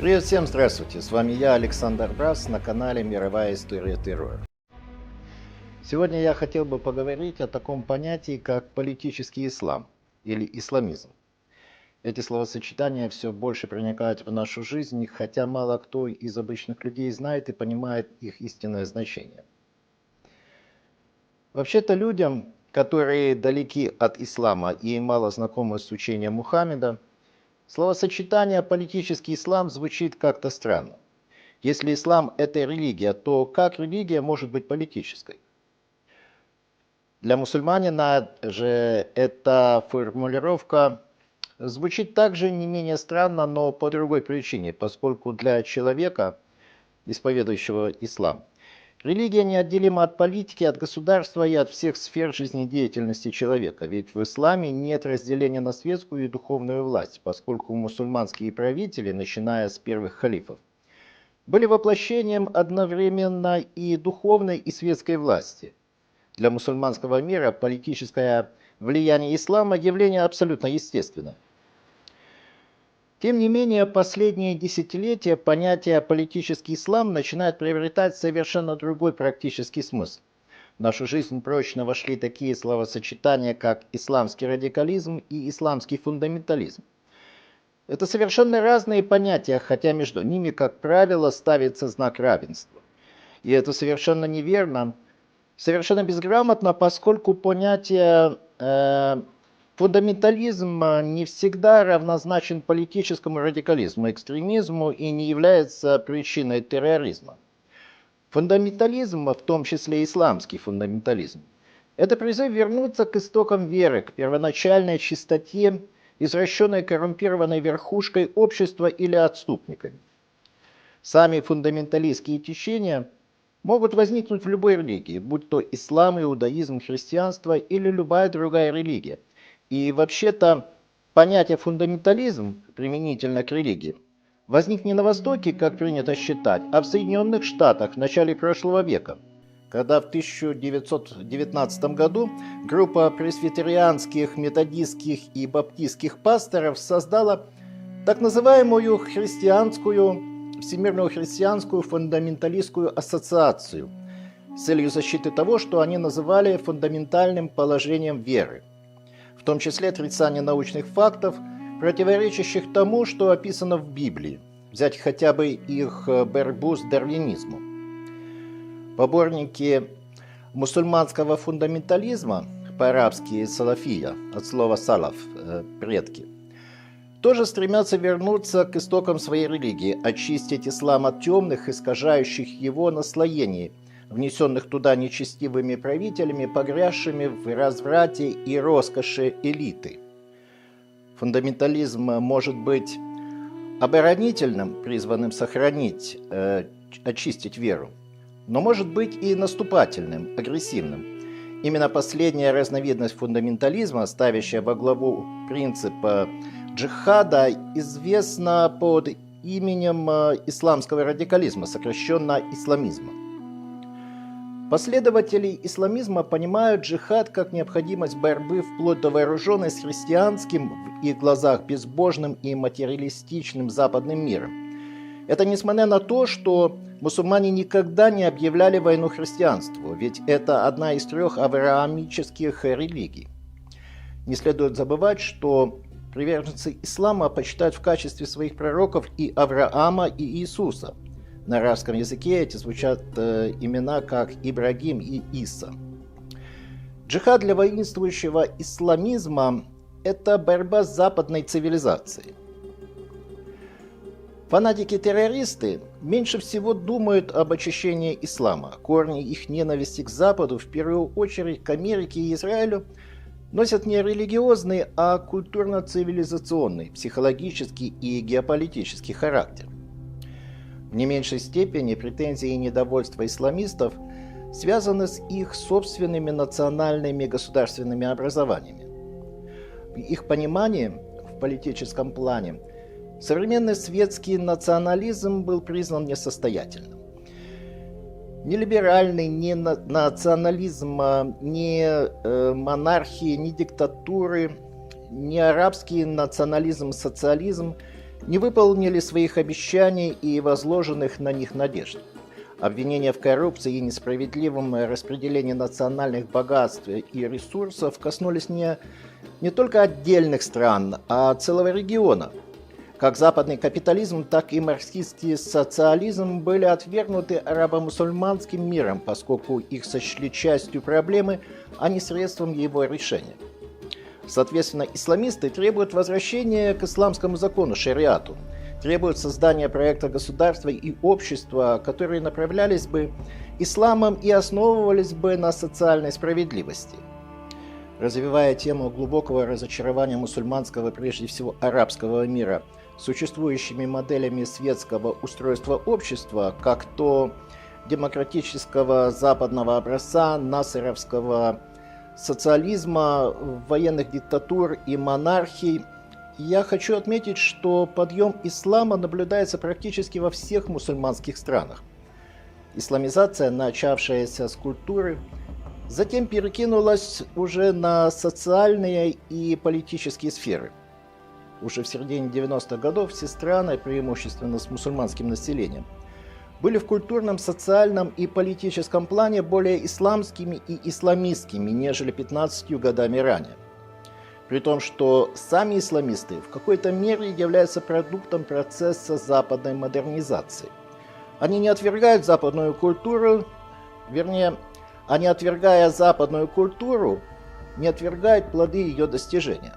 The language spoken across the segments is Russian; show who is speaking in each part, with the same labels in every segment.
Speaker 1: Привет всем, здравствуйте! С вами я, Александр Брас, на канале «Мировая история террора». Сегодня я хотел бы поговорить о таком понятии, как политический ислам или исламизм. Эти словосочетания все больше проникают в нашу жизнь, хотя мало кто из обычных людей знает и понимает их истинное значение. Вообще-то людям, которые далеки от ислама и мало знакомы с учением Мухаммеда, словосочетание «политический ислам» звучит как-то странно. Если ислам – это религия, то как религия может быть политической? Для мусульманина же эта формулировка звучит также не менее странно, но по другой причине, поскольку для человека, исповедующего ислам, религия неотделима от политики, от государства и от всех сфер жизнедеятельности человека. Ведь в исламе нет разделения на светскую и духовную власть, поскольку мусульманские правители, начиная с первых халифов, были воплощением одновременно и духовной, и светской власти. Для мусульманского мира политическое влияние ислама – явление абсолютно естественное. Тем не менее, последние десятилетия понятие «политический ислам» начинает приобретать совершенно другой практический смысл. В нашу жизнь прочно вошли такие словосочетания, как исламский радикализм и исламский фундаментализм. Это совершенно разные понятия, хотя между ними, как правило, ставится знак равенства. И это совершенно неверно, совершенно безграмотно, поскольку понятие фундаментализм не всегда равнозначен политическому радикализму, экстремизму и не является причиной терроризма. Фундаментализм, в том числе исламский фундаментализм, это призыв вернуться к истокам веры, к первоначальной чистоте, извращенной коррумпированной верхушкой общества или отступниками. Сами фундаменталистские течения могут возникнуть в любой религии, будь то ислам, иудаизм, христианство или любая другая религия. И вообще-то понятие фундаментализм, применительно к религии, возник не на Востоке, как принято считать, а в Соединенных Штатах в начале прошлого века, когда в 1919 году группа пресвитерианских, методистских и баптистских пасторов создала так называемую Всемирную христианскую фундаменталистскую ассоциацию с целью защиты того, что они называли фундаментальным положением веры, в том числе отрицание научных фактов, противоречащих тому, что описано в Библии, взять хотя бы их борьбу с дарвинизмом. Поборники мусульманского фундаментализма, по-арабски салафия, от слова салаф, предки, тоже стремятся вернуться к истокам своей религии, очистить ислам от темных, искажающих его наслоений, внесенных туда нечестивыми правителями, погрязшими в разврате и роскоши элиты. Фундаментализм может быть оборонительным, призванным сохранить, очистить веру, но может быть и наступательным, агрессивным. Именно последняя разновидность фундаментализма, ставящая во главу принципа джихада, известна под именем исламского радикализма, сокращенно исламизма. Последователи исламизма понимают джихад как необходимость борьбы вплоть до вооруженной с христианским, в их глазах безбожным и материалистичным западным миром. Это несмотря на то, что мусульмане никогда не объявляли войну христианству, ведь это одна из трех авраамических религий. Не следует забывать, что приверженцы ислама почитают в качестве своих пророков и Авраама, и Иисуса. На арабском языке эти звучат имена как Ибрагим и Иса. Джихад для воинствующего исламизма – это борьба с западной цивилизацией. Фанатики-террористы меньше всего думают об очищении ислама. Корни их ненависти к Западу, в первую очередь к Америке и Израилю, носят не религиозный, а культурно-цивилизационный, психологический и геополитический характер. В не меньшей степени претензии и недовольство исламистов связаны с их собственными национальными государственными образованиями. В их понимании, в политическом плане, современный светский национализм был признан несостоятельным. Ни либеральный, ни национализм, ни монархии, ни диктатуры, ни арабский национализм, социализм не выполнили своих обещаний и возложенных на них надежд. Обвинения в коррупции и несправедливом распределении национальных богатств и ресурсов коснулись не только отдельных стран, а целого региона. Как западный капитализм, так и марксистский социализм были отвергнуты арабо-мусульманским миром, поскольку их сочли частью проблемы, а не средством его решения. Соответственно, исламисты требуют возвращения к исламскому закону шариату, требуют создания проекта государства и общества, которые направлялись бы исламом и основывались бы на социальной справедливости. Развивая тему глубокого разочарования мусульманского, прежде всего арабского мира, существующими моделями светского устройства общества, как то демократического западного образца, насеровского социализма, военных диктатур и монархий, я хочу отметить, что подъем ислама наблюдается практически во всех мусульманских странах. Исламизация, начавшаяся с культуры, затем перекинулась уже на социальные и политические сферы. Уже в середине 90-х годов все страны, преимущественно с мусульманским населением, были в культурном, социальном и политическом плане более исламскими и исламистскими, нежели 15 годами ранее. При том, что сами исламисты в какой-то мере являются продуктом процесса западной модернизации. Они не отвергают западную культуру, вернее, они, отвергая западную культуру, не отвергают плоды ее достижения.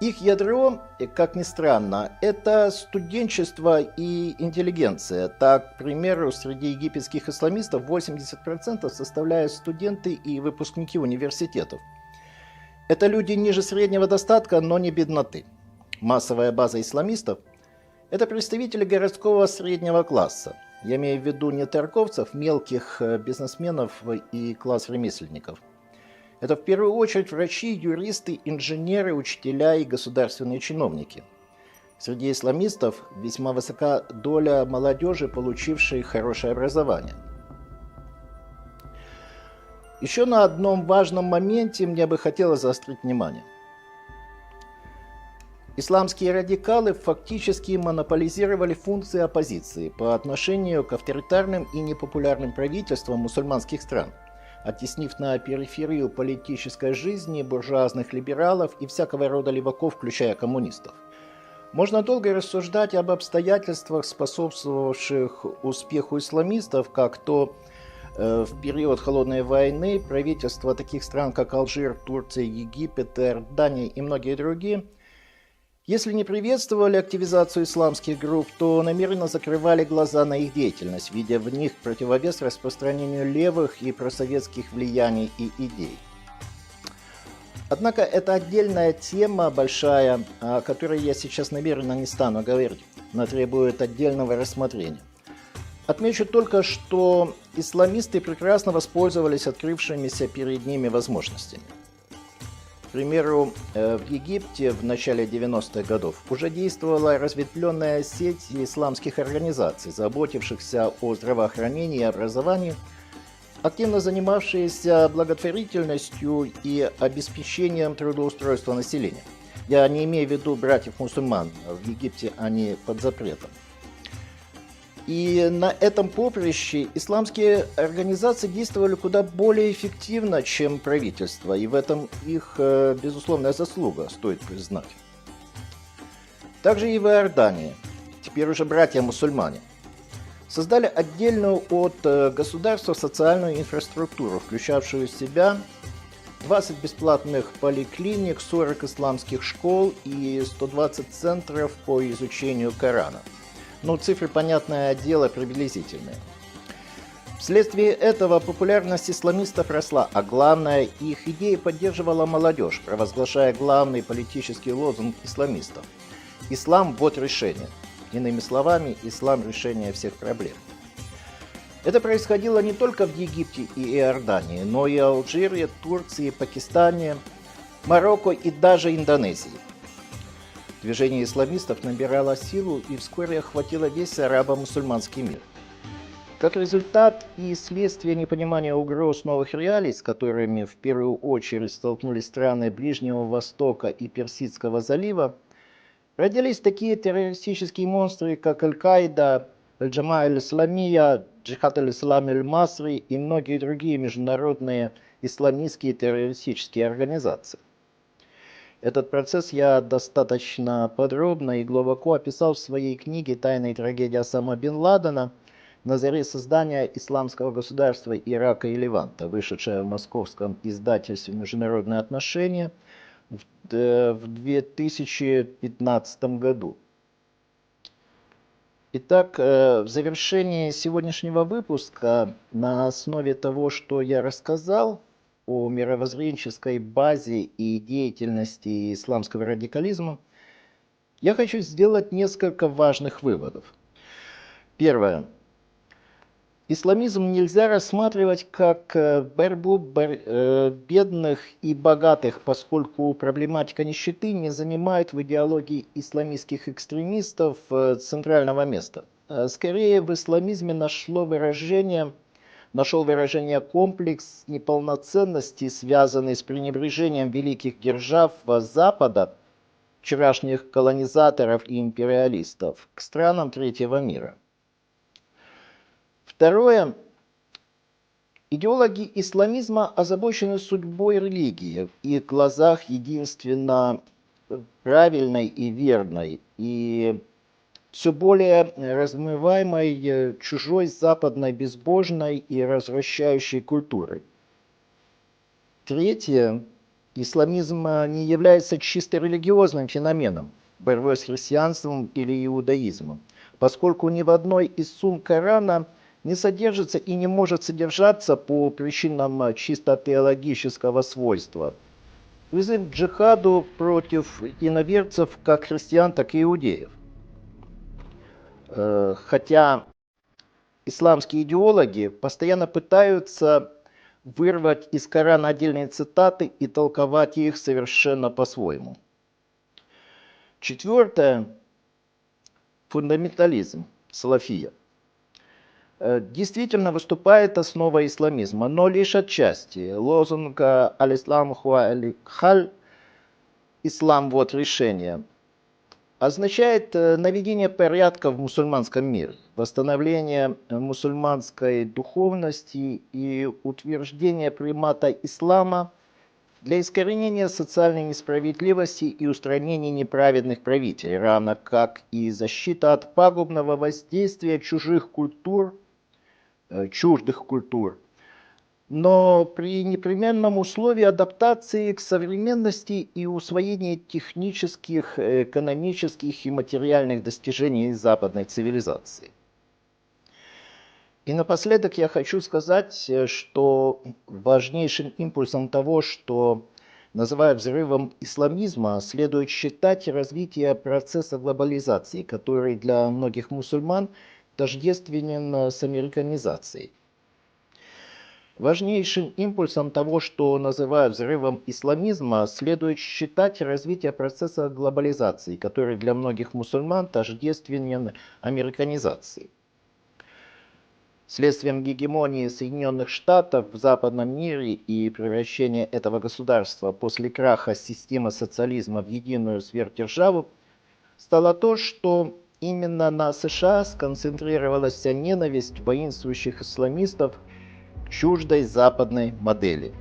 Speaker 1: Их ядро, как ни странно, это студенчество и интеллигенция. Так, к примеру, среди египетских исламистов 80% составляют студенты и выпускники университетов. Это люди ниже среднего достатка, но не бедноты. Массовая база исламистов – это представители городского среднего класса. Я имею в виду не торговцев, мелких бизнесменов и класс ремесленников. Это в первую очередь врачи, юристы, инженеры, учителя и государственные чиновники. Среди исламистов весьма высока доля молодежи, получившей хорошее образование. Еще на одном важном моменте мне бы хотелось заострить внимание. Исламские радикалы фактически монополизировали функции оппозиции по отношению к авторитарным и непопулярным правительствам мусульманских стран, оттеснив на периферию политической жизни буржуазных либералов и всякого рода леваков, включая коммунистов. Можно долго рассуждать об обстоятельствах, способствовавших успеху исламистов, как то в период Холодной войны правительства таких стран, как Алжир, Турция, Египет, Иордания и многие другие, если не приветствовали активизацию исламских групп, то намеренно закрывали глаза на их деятельность, видя в них противовес распространению левых и просоветских влияний и идей. Однако это отдельная тема большая, о которой я сейчас намеренно не стану говорить, но требует отдельного рассмотрения. Отмечу только, что исламисты прекрасно воспользовались открывшимися перед ними возможностями. К примеру, в Египте в начале 90-х годов уже действовала разветвленная сеть исламских организаций, заботившихся о здравоохранении и образовании, активно занимавшиеся благотворительностью и обеспечением трудоустройства населения. Я не имею в виду братьев-мусульман, в Египте они под запретом. И на этом поприще исламские организации действовали куда более эффективно, чем правительство, и в этом их безусловная заслуга, стоит признать. Также и в Иордании, теперь уже братья-мусульмане, создали отдельную от государства социальную инфраструктуру, включавшую в себя 20 бесплатных поликлиник, 40 исламских школ и 120 центров по изучению Корана. Ну, цифры, понятное дело, приблизительные. Вследствие этого популярность исламистов росла, а главное, их идеи поддерживала молодежь, провозглашая главный политический лозунг исламистов. Ислам – вот решение. Иными словами, ислам – решение всех проблем. Это происходило не только в Египте и Иордании, но и Алжире, Турции, Пакистане, Марокко и даже Индонезии. Движение исламистов набирало силу и вскоре охватило весь арабо-мусульманский мир. Как результат и следствие непонимания угроз новых реалий, с которыми в первую очередь столкнулись страны Ближнего Востока и Персидского залива, Родились такие террористические монстры, как Аль-Каида, Аль-Джама аль-Исламия, Джихад аль-Ислам аль-Масри и многие другие международные исламистские террористические организации. Этот процесс я достаточно подробно и глубоко описал в своей книге «Тайная трагедия Осама бен Ладена» на заре создания исламского государства Ирака и Леванта, вышедшая в московском издательстве «Международные отношения» в 2015 году. Итак, в завершении сегодняшнего выпуска, на основе того, что я рассказал о мировоззренческой базе и деятельности исламского радикализма, я хочу сделать несколько важных выводов. Первое. Исламизм нельзя рассматривать как борьбу бедных и богатых, поскольку проблематика нищеты не занимает в идеологии исламистских экстремистов центрального места. Скорее, в исламизме нашел выражение комплекс неполноценности, связанный с пренебрежением великих держав Запада, вчерашних колонизаторов и империалистов, к странам третьего мира. Второе. Идеологи исламизма озабочены судьбой религии, в их глазах единственно правильной и верной, и все более размываемой чужой западной безбожной и развращающей культурой. Третье. Исламизм не является чисто религиозным феноменом, борьбой с христианством или иудаизмом, поскольку ни в одной из сунн Корана не содержится и не может содержаться по причинам чисто теологического свойства призыв к джихаду против иноверцев как христиан, так и иудеев. Хотя исламские идеологи постоянно пытаются вырвать из Корана отдельные цитаты и толковать их совершенно по-своему. Четвертое. Фундаментализм, салафия. Действительно выступает основой исламизма, но лишь отчасти. Лозунг «Аль-Ислам хуа аль-Халь» «Ислам вот решение» означает наведение порядка в мусульманском мире, восстановление мусульманской духовности и утверждение примата ислама для искоренения социальной несправедливости и устранения неправедных правителей, равно как и защита от пагубного воздействия чуждых культур, но при непременном условии адаптации к современности и усвоения технических, экономических и материальных достижений западной цивилизации. И напоследок я хочу сказать, что важнейшим импульсом того, что называют взрывом исламизма, следует считать развитие процесса глобализации, который для многих мусульман тождественен с американизацией. Важнейшим импульсом того, что называют взрывом исламизма, следует считать развитие процесса глобализации, который для многих мусульман тождественен американизации. Следствием гегемонии Соединенных Штатов в западном мире и превращения этого государства после краха системы социализма в единую сверхдержаву стало то, что именно на США сконцентрировалась вся ненависть воинствующих исламистов к чуждой западной модели.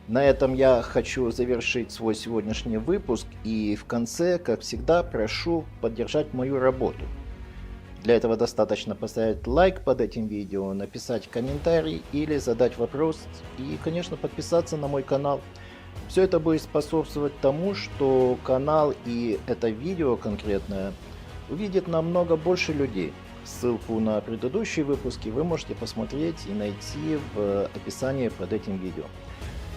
Speaker 1: На этом я хочу завершить свой сегодняшний выпуск и в конце, как всегда, прошу поддержать мою работу. Для этого достаточно поставить лайк под этим видео, написать комментарий или задать вопрос и, конечно, подписаться на мой канал. Все это будет способствовать тому, что канал и это видео конкретное увидит намного больше людей. Ссылку на предыдущие выпуски вы можете посмотреть и найти в описании под этим видео.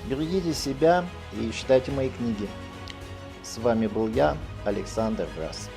Speaker 1: Берегите себя и читайте мои книги. С вами был я, Александр Брас.